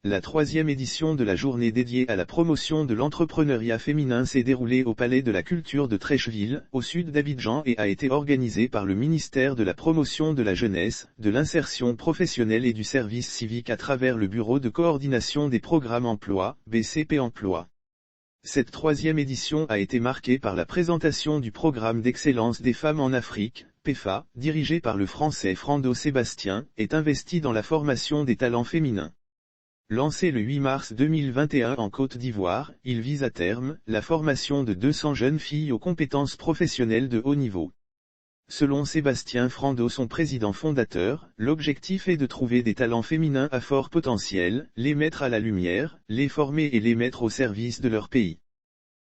La troisième édition de la journée dédiée à la promotion de l'entrepreneuriat féminin s'est déroulée au Palais de la Culture de Trècheville, au sud d'Abidjan et a été organisée par le ministère de la Promotion de la Jeunesse, de l'Insertion professionnelle et du Service civique à travers le Bureau de coordination des programmes emploi, BCP Emploi. Cette troisième édition a été marquée par la présentation du programme d'excellence des femmes en Afrique, PEFA, dirigé par le Français Frando Sébastien, est investi dans la formation des talents féminins. Lancé le 8 mars 2021 en Côte d'Ivoire, il vise à terme la formation de 200 jeunes filles aux compétences professionnelles de haut niveau. Selon Sébastien Frando, son président fondateur, l'objectif est de trouver des talents féminins à fort potentiel, les mettre à la lumière, les former et les mettre au service de leur pays.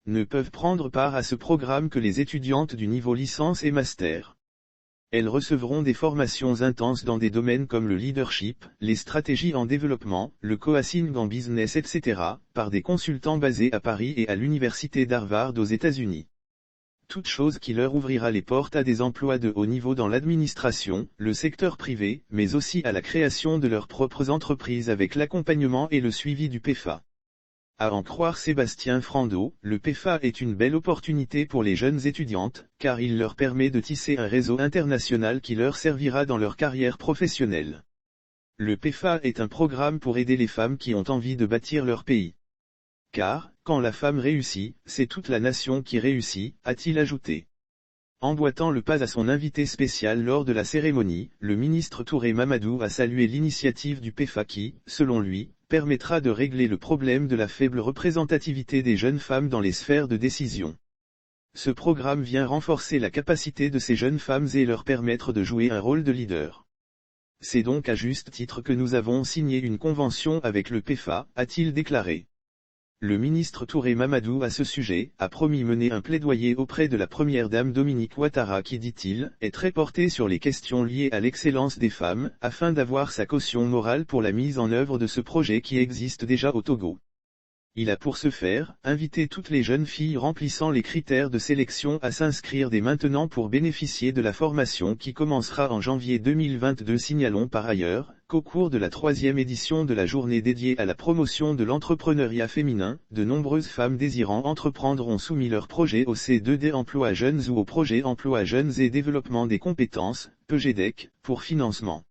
Ne peuvent prendre part à ce programme que les étudiantes du niveau licence et master. Elles recevront des formations intenses dans des domaines comme le leadership, les stratégies en développement, le coaching en business etc., par des consultants basés à Paris et à l'université d'Harvard aux États-Unis. Toute chose qui leur ouvrira les portes à des emplois de haut niveau dans l'administration, le secteur privé, mais aussi à la création de leurs propres entreprises avec l'accompagnement et le suivi du PEFA. À en croire Sébastien Frando, le PEFA est une belle opportunité pour les jeunes étudiantes, car il leur permet de tisser un réseau international qui leur servira dans leur carrière professionnelle. Le PEFA est un programme pour aider les femmes qui ont envie de bâtir leur pays. Car, quand la femme réussit, c'est toute la nation qui réussit, a-t-il ajouté. Emboîtant le pas à son invité spécial lors de la cérémonie, le ministre Touré Mamadou a salué l'initiative du PEFA qui, selon lui, permettra de régler le problème de la faible représentativité des jeunes femmes dans les sphères de décision. Ce programme vient renforcer la capacité de ces jeunes femmes et leur permettre de jouer un rôle de leader. C'est donc à juste titre que nous avons signé une convention avec le PEFA, a-t-il déclaré. Le ministre Touré Mamadou à ce sujet, a promis mener un plaidoyer auprès de la première dame Dominique Ouattara qui, dit-il, est très portée sur les questions liées à l'excellence des femmes, afin d'avoir sa caution morale pour la mise en œuvre de ce projet qui existe déjà au Togo. Il a pour ce faire, invité toutes les jeunes filles remplissant les critères de sélection à s'inscrire dès maintenant pour bénéficier de la formation qui commencera en janvier 2022. Signalons par ailleurs, qu'au cours de la troisième édition de la journée dédiée à la promotion de l'entrepreneuriat féminin, de nombreuses femmes désirant entreprendre ont soumis leurs projets au C2D Emploi Jeunes ou au projet Emploi Jeunes et Développement des Compétences, PEGEDEC, pour financement.